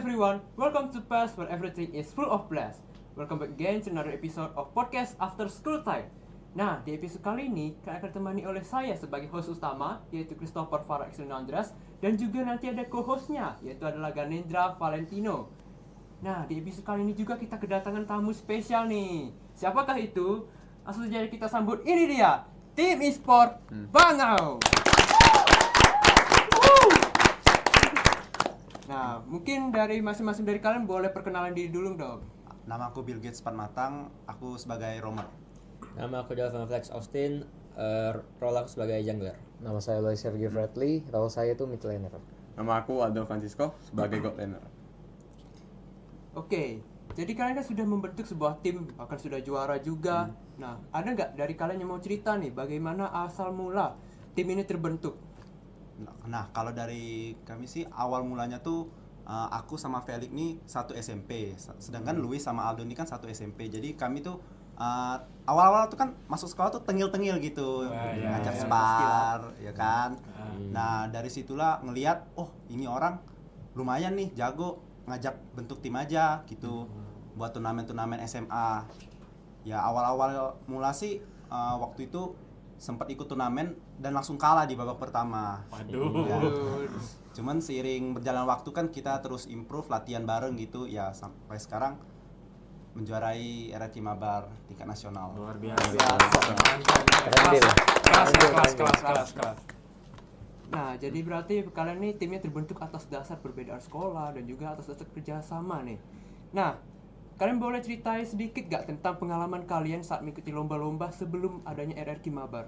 everyone, welcome to Pass where everything is full of blast. Welcome back again to another episode of Podcast After School Time. Nah, di episode kali ini kalian akan ditemani oleh saya sebagai host utama, yaitu Christopher Farah Excelino Andreas, dan juga nanti ada co-hostnya, yaitu adalah Ganendra Valentino. Nah, di episode kali ini juga kita kedatangan tamu spesial nih. Siapakah itu? Langsung saja kita sambut, ini dia, tim e-sport Bangau. Nah, mungkin dari masing-masing dari kalian boleh perkenalan diri dulu dong. Nama aku Bill Gates Patmatang, aku sebagai roamer. Nama aku Delvin Flex Austin, role aku sebagai jungler. Nama saya Lois Sergey Bradley, role saya itu mid laner. Nama aku Aldo Francisco sebagai god laner. Oke, jadi kalian kan sudah membentuk sebuah tim, bahkan sudah juara juga. Nah, ada nggak dari kalian yang mau cerita nih bagaimana asal mula tim ini terbentuk? Nah, kalau dari kami sih awal mulanya tuh aku sama Felix nih satu SMP, sedangkan Louis sama Aldo ini kan satu SMP. Jadi kami tuh awal-awal tuh kan masuk sekolah tuh tengil-tengil gitu, ngajak spar, ya kan. Nah, dari situlah ngelihat, oh ini orang lumayan nih jago, ngajak bentuk tim aja gitu, buat turnamen-turnamen SMA. Ya awal-awal mula sih waktu itu sempat ikut turnamen dan langsung kalah di babak pertama. Waduh. Ya. Cuman seiring berjalan waktu kan kita terus improve, latihan bareng gitu ya sampai sekarang menjuarai RRQ Mabar tingkat nasional. Luar biasa. Keren Bill. Kelas. Nah, jadi berarti kalian nih timnya terbentuk atas dasar perbedaan sekolah dan juga atas dasar kerjasama nih. Nah, kalian boleh ceritain sedikit gak tentang pengalaman kalian saat mengikuti lomba-lomba sebelum adanya RRQ Mabar?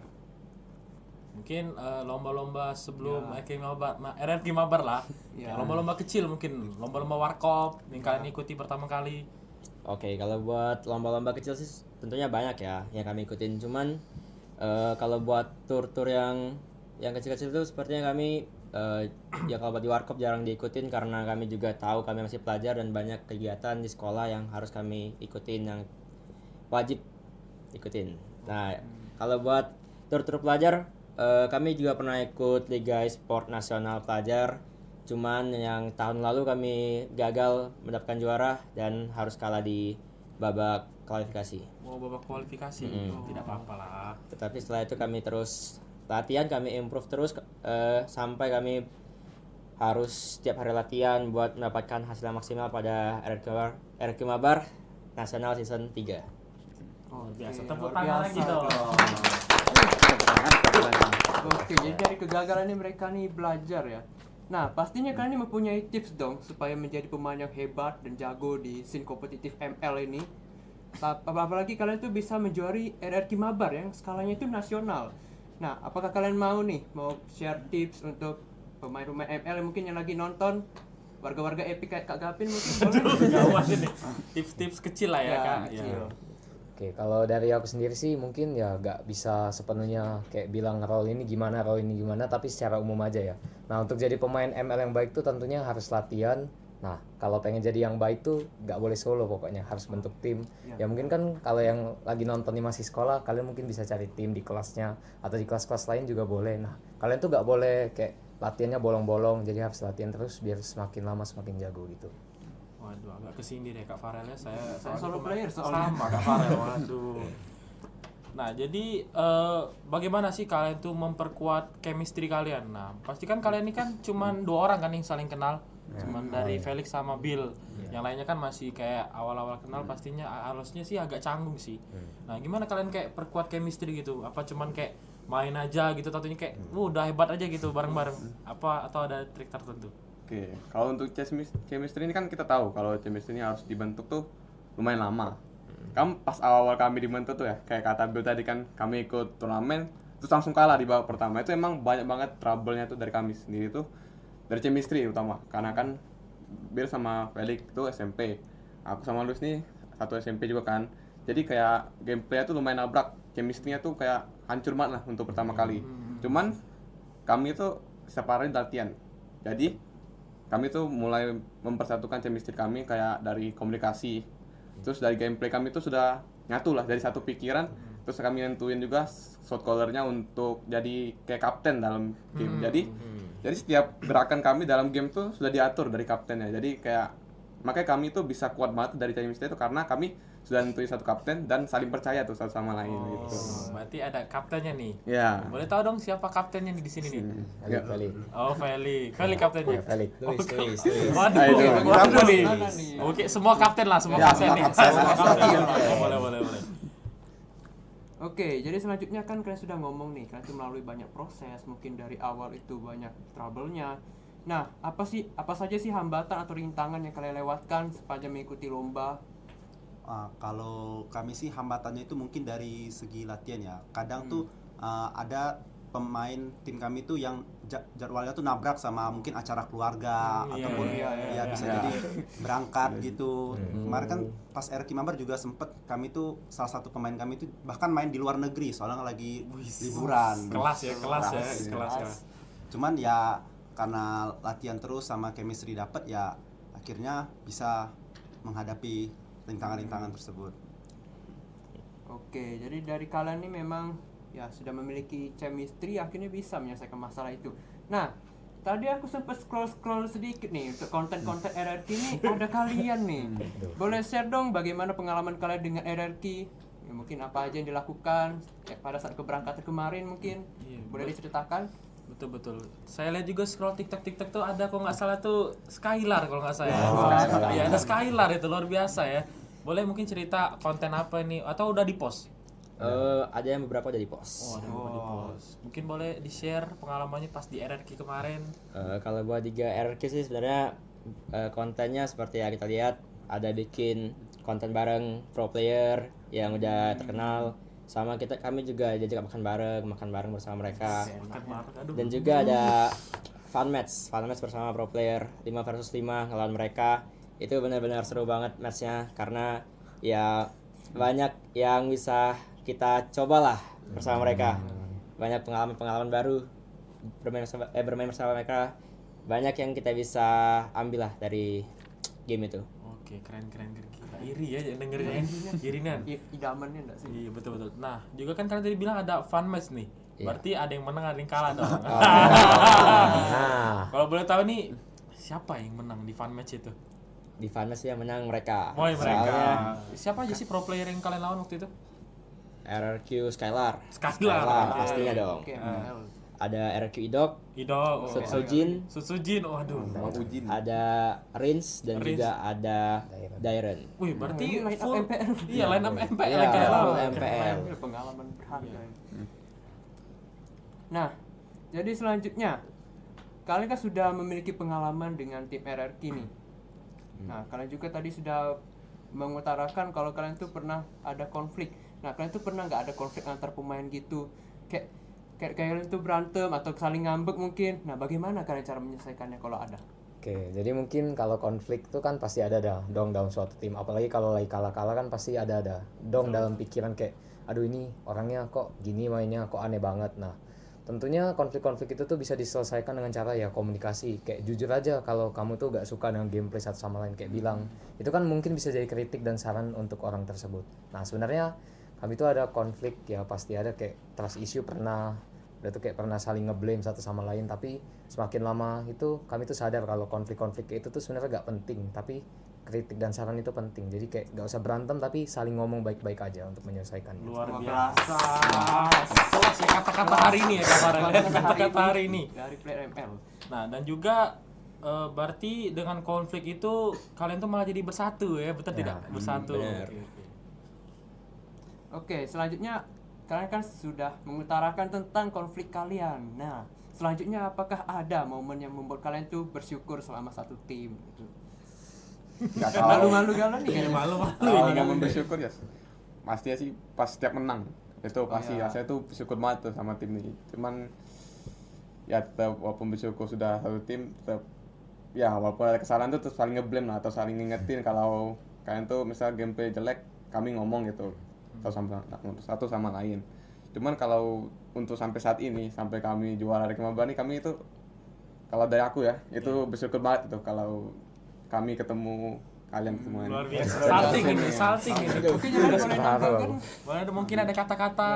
Mungkin lomba-lomba sebelum RRQ Mabar lah. Ya. Kayak lomba-lomba kecil mungkin, lomba-lomba warkop yang kalian ikuti pertama kali. Oke, kalau buat lomba-lomba kecil sih tentunya banyak ya yang kami ikutin. Cuman kalau buat tur-tur yang kecil-kecil itu sepertinya kami ya kalau buat di warkop jarang diikutin karena kami juga tahu kami masih pelajar dan banyak kegiatan di sekolah yang harus kami ikutin, yang wajib ikutin. Nah, kalau buat tur-tur pelajar kami juga pernah ikut Liga Sport Nasional Pelajar. Cuman yang tahun lalu kami gagal mendapatkan juara dan harus kalah di babak kualifikasi. Mau babak kualifikasi, tidak apa-apa lah. Tetapi setelah itu kami terus latihan, kami improve terus sampai kami harus setiap hari latihan buat mendapatkan hasil yang maksimal pada RRQ Mabar Nasional Season 3. Oh, Biasa tepuk tangan lagi dong. Oke, jadi dari kegagalan ini mereka nih belajar ya. Nah, pastinya kalian ini mempunyai tips dong supaya menjadi pemain yang hebat dan jago di scene kompetitif ML ini. Apalagi kalian tuh bisa menjuari RRQ Mabar yang skalanya itu nasional. Nah, apakah kalian mau share tips untuk pemain-pemain ML yang mungkin yang lagi nonton, warga-warga Epic kayak Kak Gapin mungkin boleh? Gawat ini. Tips-tips kecil lah ya, Kak. Kecil. Oke, kalau dari aku sendiri sih mungkin ya gak bisa sepenuhnya kayak bilang role ini gimana, tapi secara umum aja ya. Nah, untuk jadi pemain ML yang baik tuh tentunya harus latihan. Nah, kalau pengen jadi yang baik tuh gak boleh solo pokoknya, harus bentuk tim. Ya mungkin kan kalau yang lagi nonton nih masih sekolah, kalian mungkin bisa cari tim di kelasnya atau di kelas-kelas lain juga boleh. Nah, kalian tuh gak boleh kayak latihannya bolong-bolong, jadi harus latihan terus biar semakin lama semakin jago gitu. Waduh, agak kesindir ya Kak Farel ya. Saya solo player soalnya. sama Kak Farel. Waduh. Nah, jadi bagaimana sih kalian tuh memperkuat chemistry kalian? Nah, pasti kan kalian ini kan cuman 2 orang kan yang saling kenal. Cuman dari Felix sama Bill. Yang lainnya kan masih kayak awal-awal kenal, pastinya halusnya sih agak canggung sih. Nah, gimana kalian kayak perkuat chemistry gitu? Apa cuman kayak main aja gitu, tentunya kayak udah hebat aja gitu bareng-bareng? Apa atau ada trik tertentu? Oke, kalau untuk chemistry ini kan kita tahu kalau chemistry ini harus dibentuk tuh lumayan lama. Pas awal kami dibentuk tuh ya, kayak kata Bill tadi kan kami ikut turnamen terus langsung kalah di babak pertama. Itu emang banyak banget trouble-nya tuh dari kami sendiri tuh, dari chemistry utama. Karena kan Bill sama Felix tuh SMP, aku sama Luis nih satu SMP juga kan. Jadi kayak gameplay-nya tuh lumayan nabrak, chemistry-nya tuh kayak hancur banget lah untuk pertama kali. Cuman kami tuh separatin latihan. Jadi kami tuh mulai mempersatukan chemistry kami kayak dari komunikasi. Terus dari gameplay kami tuh sudah nyatu lah dari satu pikiran. Terus kami nentuin juga shot callernya untuk jadi kayak kapten dalam game. Jadi setiap gerakan kami dalam game tuh sudah diatur dari kaptennya. Jadi kayak Makanya kami itu bisa kuat banget dari chemistry itu karena kami sudah nentuin satu kapten dan saling percaya tuh satu sama lain gitu. Berarti ada kaptennya nih. Ya. Boleh tahu dong siapa kaptennya nih di sini nih? Felix. Oh, Feli kaptennya. Felix. Luis. Waduh, Ayo, waduh nih. Gimana nih? Oke, semua kapten lah, semua Ya, kapten semua nih. kapten. Semua kapten. Boleh. Oke, jadi selanjutnya kan kalian sudah ngomong nih, kalian tuh melalui banyak proses, mungkin dari awal itu banyak trouble-nya. Nah, apa saja sih hambatan atau rintangan yang kalian lewatkan sepanjang mengikuti lomba? Kalau kami sih hambatannya itu mungkin dari segi latihan ya. Kadang tuh ada pemain tim kami tuh yang jadwalnya tuh nabrak sama mungkin acara keluarga ataupun ya bisa jadi berangkat gitu. Kemarin kan pas RQ Mabar juga sempet kami tuh salah satu pemain kami tuh bahkan main di luar negeri soalnya lagi liburan. Kelas ya. Cuman ya karena latihan terus sama chemistry dapat ya akhirnya bisa menghadapi rintangan-rintangan tersebut. Oke, jadi dari kalian ini memang ya sudah memiliki chemistry, akhirnya bisa menyelesaikan masalah itu. Nah, tadi aku sempat scroll sedikit nih untuk konten-konten RRQ ini ada kalian nih. Boleh share dong bagaimana pengalaman kalian dengan RRQ? Ya, mungkin apa aja yang dilakukan ya, pada saat keberangkatan kemarin mungkin. Iya, Boleh diceritakan? Betul. Saya lihat juga scroll TikTok tuh ada kalau nggak salah tuh Skylar kalau nggak salah. Iya, ada Skylar itu luar biasa ya. Boleh mungkin cerita konten apa ini atau udah di-post? Ada yang beberapa udah di-post. Ada yang di-post. Mungkin boleh di-share pengalamannya pas di RRQ kemarin. Kalau buat 3 RRQ sih sebenarnya kontennya seperti yang kita lihat, ada bikin konten bareng pro player yang udah terkenal, sama kami juga diajak makan bareng bersama mereka. Dan juga ada fun match bersama pro player 5 versus 5 ngelawan mereka. Itu benar-benar seru banget matchnya karena ya banyak yang bisa kita cobalah bersama mereka. Banyak pengalaman baru bermain bersama mereka. Banyak yang kita bisa ambil lah dari game itu. Oke, keren. Iri ya dengernya. Irinan. Idamannya enggak sih? Iya, betul. Nah, juga kan kalian tadi bilang ada fun match nih. Iya. Berarti ada yang menang, ada yang kalah dong. Nah, Kalau boleh tahu nih, siapa yang menang di fun match itu? Di fun match yang menang mereka. Mereka. Soalnya Siapa aja sih pro player yang kalian lawan waktu itu? RRQ Skylar. Skylar. Pastinya dong. Oke, ML. Ada RRQ Idok, Ido. Sutsujin, Waduh. Ujin. ada Rins dan Rins. juga ada Dairen. Wih, berarti Line up full MPL. Iya, line up MPL Iya, kayak full lo. MPL. Ini pengalaman berharga. ya. Nah, jadi selanjutnya kalian kan sudah memiliki pengalaman dengan tim RRQ nih. Nah, kalian juga tadi sudah mengutarakan kalau kalian tuh pernah ada konflik. Nah, kalian tuh pernah nggak ada konflik antar pemain gitu? Kayak kalian tuh berantem atau saling ngambek mungkin. Nah, bagaimana kalian cara menyelesaikannya kalau ada? oke, jadi mungkin kalau konflik tuh kan pasti ada dong dalam suatu tim. Apalagi kalau lagi kalah-kalah kan pasti ada dong dalam pikiran kayak, aduh ini orangnya kok gini mainnya, kok aneh banget. Nah, tentunya konflik-konflik itu tuh bisa diselesaikan dengan cara ya komunikasi. Kayak jujur aja kalau kamu tuh gak suka dengan gameplay satu sama lain, kayak bilang. Itu kan mungkin bisa jadi kritik dan saran untuk orang tersebut. Nah, sebenarnya kami tuh ada konflik ya pasti ada, kayak trust issue pernah. Udah tuh kayak pernah saling ngeblame satu sama lain, tapi semakin lama itu kami tuh sadar kalau konflik-konflik itu tuh sebenarnya gak penting, tapi kritik dan saran itu penting. Jadi kayak gak usah berantem tapi saling ngomong baik-baik aja untuk menyelesaikannya. Luar biasa. Jelas ya kata-kata hari ini ya kata-kata hari ini. Dari player ML. Nah, dan juga berarti dengan konflik itu kalian tuh malah jadi bersatu ya, betul tidak? Bersatu. benar. Oke. Oke, selanjutnya kalian kan sudah mengutarakan tentang konflik kalian. Nah, selanjutnya apakah ada momen yang membuat kalian tuh bersyukur selama satu tim gitu? Enggak tahu. Malu-malu kalian nih kayaknya. Malu-malu Kalau ini momen kan. bersyukur ya pastinya sih pas setiap menang itu pasti iya. saya tuh bersyukur banget tuh sama tim ini. Cuman ya tetap walaupun bersyukur sudah satu tim, tetap ya walaupun ada kesalahan tuh terus saling ngeblame lah atau saling ngingetin kalau kalian tuh misal gameplay jelek, kami ngomong gitu satu sama lain. Cuman kalau untuk sampai saat ini, sampai kami juara dari Kemabani, kami itu kalau dari aku ya itu bersyukur banget itu kalau kami ketemu kalian semuanya. Luar biasa. Salting ini. Mungkin yang boleh nambahkan Mungkin ada kata-kata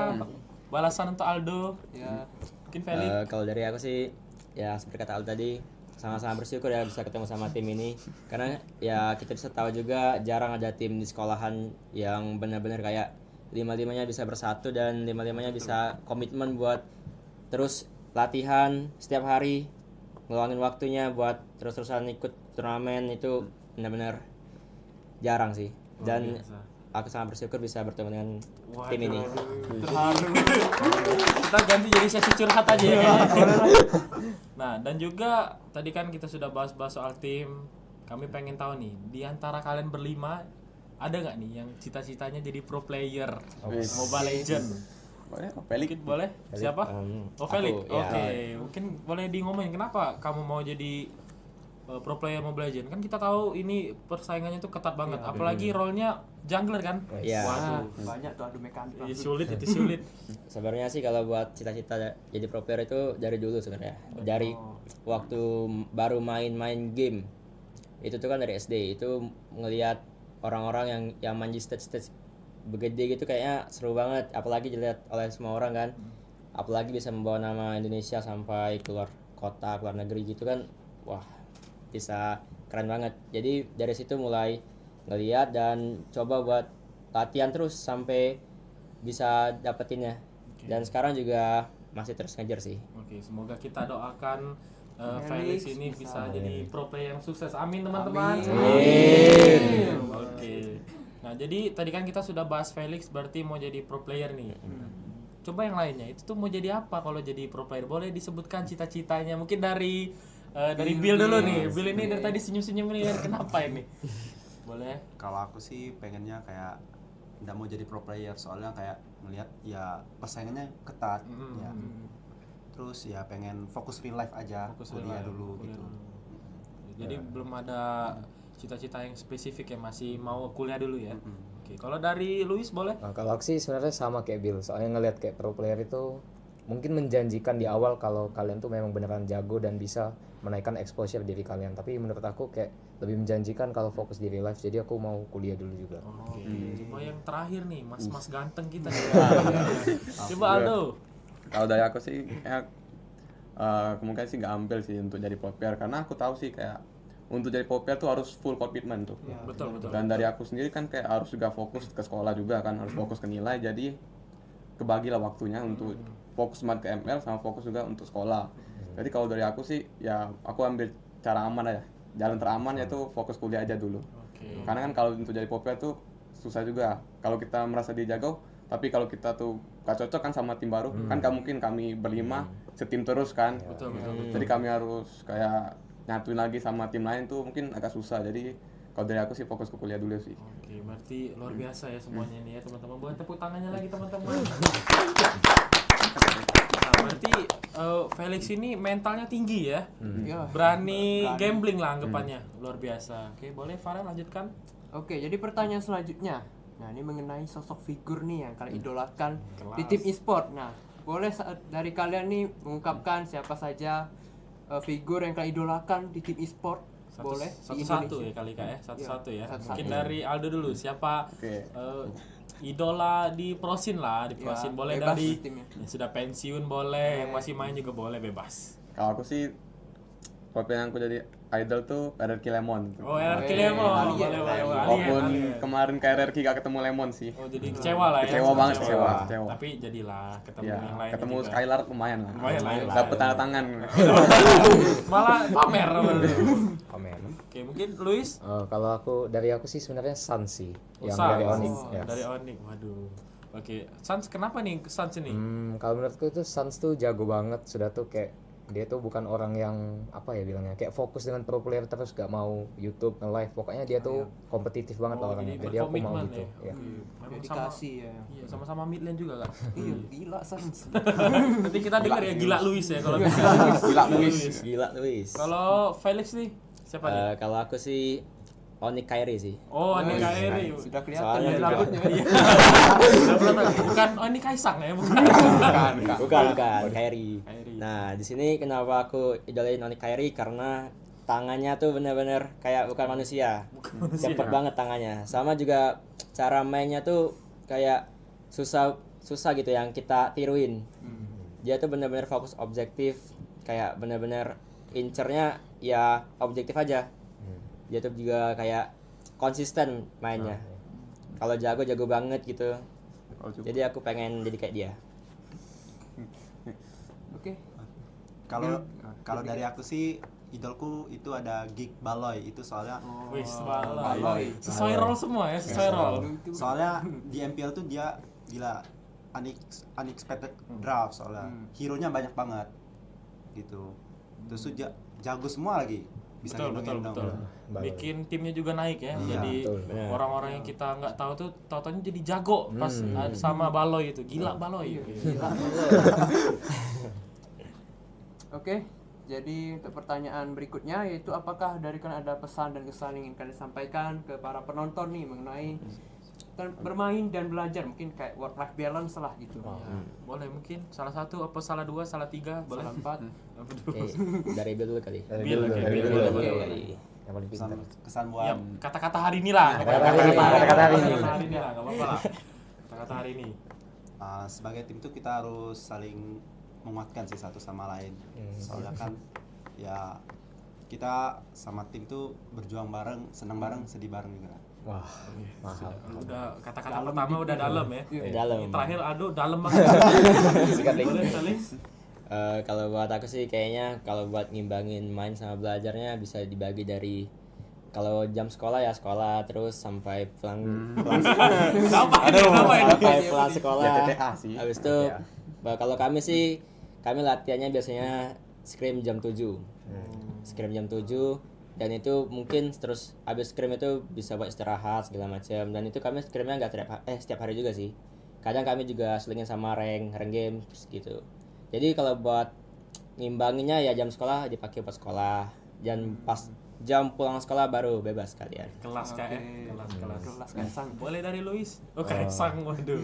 balasan untuk Aldo. ya. Mungkin Felix. Kalau dari aku sih ya seperti kata Aldo tadi, sangat-sangat bersyukur ya bisa ketemu sama tim ini, karena ya kita bisa tahu juga jarang ada tim di sekolahan yang benar-benar kayak lima-limanya bisa bersatu dan lima-limanya bisa komitmen buat terus latihan setiap hari, ngeluangin waktunya buat terus-terusan ikut turnamen. Itu benar-benar jarang sih, dan aku sangat bersyukur bisa bertemu dengan tim ini. Terharu. Kita ganti jadi sesi curhat aja ya. Nah, dan juga tadi kan kita sudah bahas-bahas soal tim. Kami pengen tahu nih, di antara kalian berlima ada nggak nih yang cita-citanya jadi pro player Mobile Legend? Boleh, Felix. Mungkin boleh? Siapa? Aku, Felix. ya. Oke, mungkin boleh di ngomongin kenapa kamu mau jadi pro player Mobile Legend? Kan kita tahu ini persaingannya tuh ketat banget, apalagi role-nya jungler kan? Iya. Wah, banyak tuh adu mekanik. Iya, sulit itu sulit. Sebenarnya sih kalau buat cita-cita jadi pro player itu dari dulu sebenarnya. Dari waktu baru main-main game. Itu tuh kan dari SD, itu ngelihat orang-orang yang main di stage-stage begede gitu kayaknya seru banget, apalagi dilihat oleh semua orang kan. Apalagi bisa membawa nama Indonesia sampai keluar kota, keluar negeri gitu kan. Wah, bisa keren banget. Jadi dari situ mulai ngelihat dan coba buat latihan terus sampai bisa dapetinnya. Dan sekarang juga masih terus ngejar sih. Oke, semoga kita doakan Felix ini bisa jadi pro player yang sukses. Amin teman-teman. Amin. Oke. Nah, jadi tadi kan kita sudah bahas Felix berarti mau jadi pro player nih. Coba yang lainnya itu tuh mau jadi apa kalau jadi pro player? Boleh disebutkan cita-citanya? Mungkin dari Bill dulu nih. Bill ini dari tadi senyum-senyum nih, kenapa ini? Boleh. Kalau aku sih pengennya kayak nggak mau jadi pro player, soalnya kayak melihat ya persaingannya ketat ya. Terus ya pengen fokus real life aja, kuliah dulu gitu. Jadi belum ada cita-cita yang spesifik ya, masih mau kuliah dulu ya. Oke, kalau dari Luis boleh? Nah, kalau aku sih sebenarnya sama kayak Bill, soalnya ngelihat kayak pro player itu mungkin menjanjikan di awal kalau kalian tuh memang beneran jago dan bisa menaikkan exposure diri kalian. Tapi menurut aku kayak lebih menjanjikan kalau fokus di real life, jadi aku mau kuliah dulu juga. Oke, coba yang terakhir nih, mas-mas ganteng kita. Coba Aldo. Kalau dari aku sih kayak kemungkinan sih nggak ambil sih untuk jadi pro player, karena aku tahu sih kayak untuk jadi pro player tuh harus full komitmen tuh. Betul. Dan dari aku sendiri kan kayak harus juga fokus ke sekolah juga kan, harus fokus ke nilai, jadi kebagilah waktunya untuk fokus banget ke ML sama fokus juga untuk sekolah. Jadi kalau dari aku sih ya aku ambil cara aman aja, jalan teraman yaitu fokus kuliah aja dulu. Karena kan kalau untuk jadi pro player tuh susah juga. Kalau kita merasa dia jago, tapi kalau kita tuh gak cocok kan sama tim baru, kan gak mungkin kami berlima setim terus kan. Betul. Jadi kami harus kayak nyatuin lagi sama tim lain tuh mungkin agak susah. Jadi kalau dari aku sih fokus ke kuliah dulu sih. Oke, berarti luar biasa ya semuanya nih ya teman-teman. Boleh tepuk tangannya lagi teman-teman. Nah, berarti Felix ini mentalnya tinggi ya. Iya. Berani gambling lah anggapannya. Luar biasa. Oke, boleh Farel lanjutkan. Oke, jadi pertanyaan selanjutnya. Nah, ini mengenai sosok figur nih yang kalian idolakan Kelas. di tim e-sport. Nah, boleh dari kalian nih mengungkapkan siapa saja figur yang kalian idolakan di tim e-sport? Boleh di Satu-satu Indonesia. ya kali Kak ya. Satu-satu ya. satu-satu. Mungkin dari Aldo dulu. Siapa Oke. idola di Prosin lah, di Prosin. Boleh bebas dari timnya. yang sudah pensiun boleh, yang masih main juga boleh, bebas. Kalau aku sih pro player yang aku jadi idol tuh RRQ Lemon. Oh, RRQ Lemon. Alien. Boleh. Walaupun Alien. kemarin ke RRQ gak ketemu Lemon sih. Oh, jadi kecewa lah ya. Kecewa banget, kecewa. Tapi jadilah ketemu Ya, yang lain. ketemu Skylar lumayan lah. Lumayan lah. Dapat tanda tangan. Malah pamer. Komen. Oke, mungkin Luis. Kalau dari aku sih sebenarnya Sun sih, yang Sans. dari Onyx. Oh, Ya. dari Onyx. Waduh. Oke, Sans kenapa nih Sans ini? Kalau menurutku itu Suns tuh jago banget, sudah tuh kayak dia tuh bukan orang yang apa ya bilangnya kayak fokus dengan pro player terus gak mau YouTube nge-live, pokoknya dia tuh kompetitif banget lah orangnya, jadi aku mau berkomitmen gitu ya. ya. Oke. Memang Dedikasi ya. Iya, sama-sama mid lane juga kan. Iya, gila Sans. Nanti kita dengar ya gila Luis ya kalau bisa. Gila Luis. Gila Luis. Kalau Felix nih siapa nih? Kalau aku sih Onyx Kairi sih. Oh, ini Kairi. Sudah kelihatan Soalnya dari juga- rambutnya. Bukan ini Kaisang ya, bukan. Bukan Kairi. Kairi. Nah, di sini kenapa aku idolain Onyx Kairi, karena tangannya tuh benar-benar kayak bukan manusia. Cepet banget tangannya. Sama juga cara mainnya tuh kayak susah gitu yang kita tiruin. Dia tuh benar-benar fokus objektif, kayak benar-benar incernya ya objektif aja. Dia tuh juga kayak konsisten mainnya. Kalau jago banget gitu. Oh, cukup. Jadi aku pengen jadi kayak dia. Oke. Kalau dari aku sih idolku itu ada Geek Baloy, itu soalnya Wis, Baloy. sesuai role semua ya, sesuai role. soalnya di MPL tuh dia gila unexpected draft, soalnya hero-nya banyak banget gitu. Terus tuh jago semua lagi, bisa Betul. gendong-gendong. Bikin timnya juga naik ya. Iya, Jadi betul. Benar. orang-orang yang kita nggak tahu tuh tau-taunya jadi jago pas sama Baloy itu. Gila Baloy. Oke, jadi untuk pertanyaan berikutnya yaitu apakah dari kalian ada pesan dan kesan yang ingin kalian sampaikan ke para penonton nih mengenai bermain dan belajar, mungkin kayak work life balance lah gitu. Boleh mungkin salah satu apa salah dua, salah tiga, boleh. Salah 4. Oke, dari Bill dulu kali. Dari Bil, dulu, oke, dari Bil, dulu. oke. Yang paling Kesan, pintar. kesan Ya, buat kata-kata hari ini lah. Kata-kata hari ini, kata-kata hari ini. Kata-kata hari ini lah, nggak apa-apa lah. Kata-kata hari ini. sebagai tim tuh kita harus saling menguatkan sih satu sama lain. Soalnya kan ya kita sama tim tuh berjuang bareng, senang bareng, sedih bareng juga. Wah, mahal. Udah kata-kata pertama udah dalam ya. Dalam. Ini terakhir aduh dalam banget. Boleh saling. Kalau buat aku sih kayaknya kalau buat ngimbangin main sama belajarnya bisa dibagi dari kalau jam sekolah ya sekolah terus sampai pulang sampai pulang sekolah. Ya, TTA sih. Habis itu kalau kami sih kami latihannya biasanya scrim jam 7. Scrim jam 7 dan itu mungkin terus habis scrim itu bisa buat istirahat segala macam dan itu kami scrimnya nggak setiap hari juga sih. Kadang kami juga selingin sama rank games gitu. Jadi kalau buat ngimbanginnya ya jam sekolah dipakai buat sekolah dan pas jam pulang sekolah baru bebas kalian. Kelas KM, kelas. Kelas Kaisang. Boleh dari Luis. Oh, Kaisang, waduh.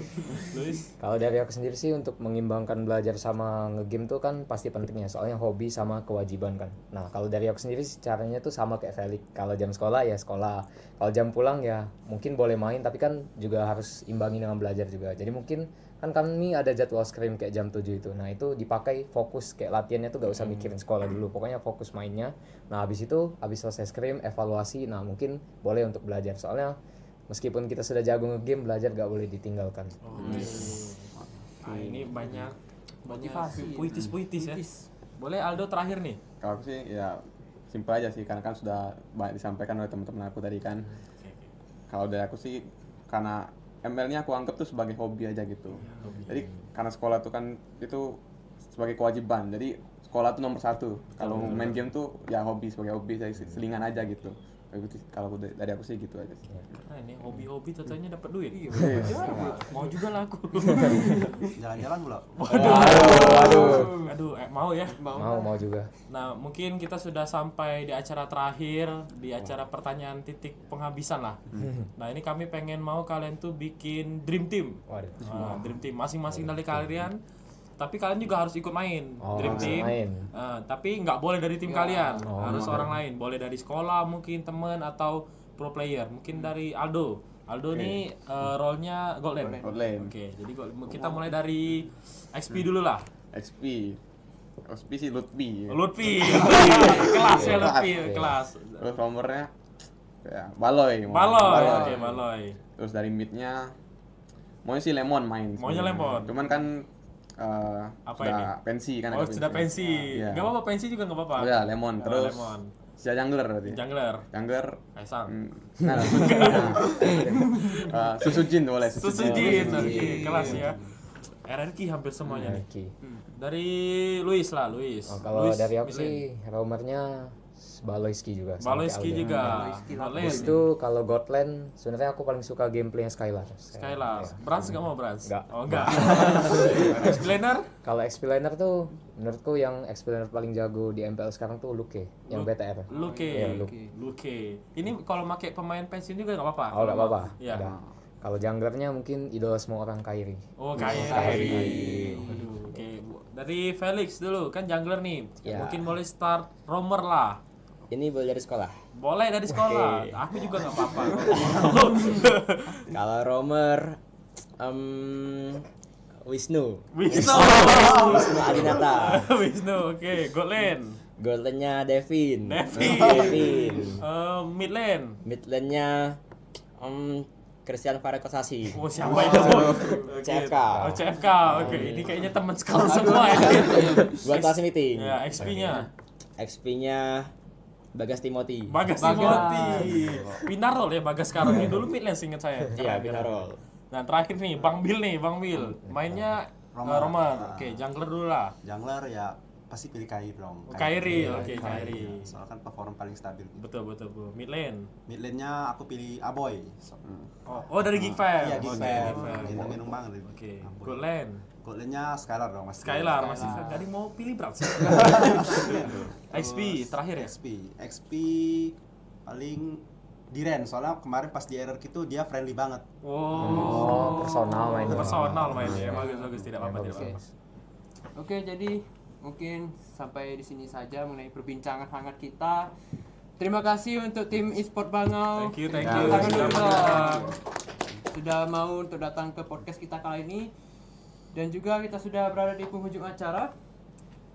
Luis. Kalau dari aku sendiri sih untuk mengimbangkan belajar sama ngegame tuh kan pasti penting ya, soalnya hobi sama kewajiban kan. Nah kalau dari aku sendiri sih caranya tuh sama kayak Felix. Kalau jam sekolah ya sekolah, kalau jam pulang ya mungkin boleh main tapi kan juga harus imbangi dengan belajar juga. Jadi mungkin kan kami ada jadwal scrim kayak jam 7 itu. Nah itu dipakai fokus kayak latihannya tuh gak usah mikirin sekolah dulu, pokoknya fokus mainnya. Nah habis itu habis selesai scrim evaluasi, nah mungkin boleh untuk belajar. Soalnya meskipun kita sudah jago ngegame, belajar gak boleh ditinggalkan. Nah, ini banyak Motivasi. puitis ya. Boleh Aldo terakhir nih. Kalau aku sih ya simpel aja sih karena kan sudah banyak disampaikan oleh teman-teman aku tadi kan. Kalau dari aku sih karena ML-nya aku anggap tuh sebagai hobi aja gitu. Jadi karena sekolah tuh kan itu sebagai kewajiban. Jadi sekolah tuh nomor 1. Kalau main game tuh ya hobi, sebagai hobi saya selingan aja gitu. Kalau dari aku sih gitu aja sih. Nah, ini hobi-hobi tentunya dapat duit. Iya. Mau juga lah aku. Jalan-jalan pula. Aduh, mau ya. Mau juga. Nah, mungkin kita sudah sampai di acara terakhir, di acara pertanyaan titik penghabisan lah. Nah, ini kami pengen mau kalian tuh bikin dream team. Waduh. Nah, dream team masing-masing dari kalian. Tapi kalian juga harus ikut main dream harus team. main. Tapi nggak boleh dari tim kalian, harus orang lain. Boleh dari sekolah, mungkin teman atau pro player. Mungkin dari Aldo. Aldo nih role-nya gold lane. Gold lane. Oke, jadi kita mulai dari XP dulu lah. XP sih Lutfi. Lutfi. Kelas ya Lutfi, kelas. Terus nomornya ya Baloy. Baloy. Oke, Baloy. Terus dari midnya maunya sih Lemon main. Maunya sebenarnya. Lemon. Cuman kan Apa sudah ini? pensi kan. Oh, ada sudah pensi. Iya. Enggak apa-apa, pensi juga enggak apa-apa. Oh ya, Lemon. Oh, Terus Lemon. si Jungler berarti. Jungler. Kaisang. Kaisang. Susujin boleh. Susujin. Oke, kelas ya. RRQ hampir semuanya nih. Oke. Dari Luis lah, Luis. Oh, kalau Luis dari aku Milen. sih roamernya Baloyski juga. sama kayak Baloyski Aldo. juga. Baloyski lah. Boleh. Habis itu kalau Godland sebenarnya aku paling suka gameplaynya Skylar. Skylar. Ya. Brans enggak mau Brans? Nggak. Oh, enggak. Explainer? Kalau explainer tuh menurutku yang explainer paling jago di MPL sekarang tuh Luke, yang BTR. Luke. Iya, Luke. Ini kalau pakai pemain pensiun juga enggak apa-apa. Oh, enggak apa-apa. Iya. Nggak. Kalau junglernya mungkin idola semua orang Kairi. Oh, Kairi. Aduh, oke. Dari Felix dulu, kan jungler nih. Ya. Mungkin boleh start roamer lah. Ini boleh dari sekolah. Boleh dari sekolah. Aku juga nggak apa-apa. Kalau roamer Wisnu Wisnu. Wisnu Adinata. Wisnu, oke. Gold lane. Goldennya Devin. Devin. Devin. Mid lane. Mid lane-nya Christian Farekosasi. Oh, siapa itu? CFK. Oh, CFK. Oke, ini kayaknya teman sekolah semua ya. Buat kelas meeting. Ya, XP-nya. XP-nya Bagas Timothy. Bagas Bagas. Timothy. Pindah role ya Bagas sekarang ini. Dulu mid lane seingat saya. Iya, Binarol. Nah, terakhir nih Bang Bill nih, Bang Bill. Mainnya Roman. Roman. Oke, jungler dulu lah. Jungler ya pasti pilih Kairi dong. Kairi, Iya, oke, Kairi. Soalnya kan perform paling stabil. Betul, Bu. Mid lane. Mid lane-nya aku pilih Aboy. Oh, dari Geek Fam. Iya, Geek Oke, Fam. Geek Fam. Minum-minum banget itu. Oke, Aboy. good lane. Gold lane-nya Skylar dong, Mas. Skylar masih tadi mau pilih berat sih. XP terakhir ya. XP paling Diren, soalnya kemarin pas di error gitu dia friendly banget. Oh, Personal mainnya. personal mainnya. Bagus, tidak apa-apa, tidak Oke. apa-apa. Oke, jadi mungkin sampai di sini saja mengenai perbincangan hangat kita. Terima kasih untuk tim e-sport Bangau. Thank you. Tangan Sudah dulu mendatang. dong. Sudah mau untuk datang ke podcast kita kali ini. Dan juga kita sudah berada di penghujung acara.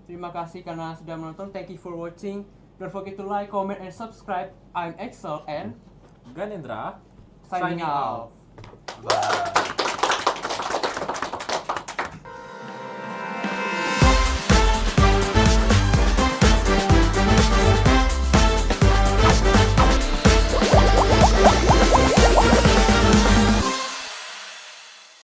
Terima kasih karena sudah menonton. Thank you for watching. Don't forget to like, comment, and subscribe. I'm Excel and Ganendra signing off. Bye.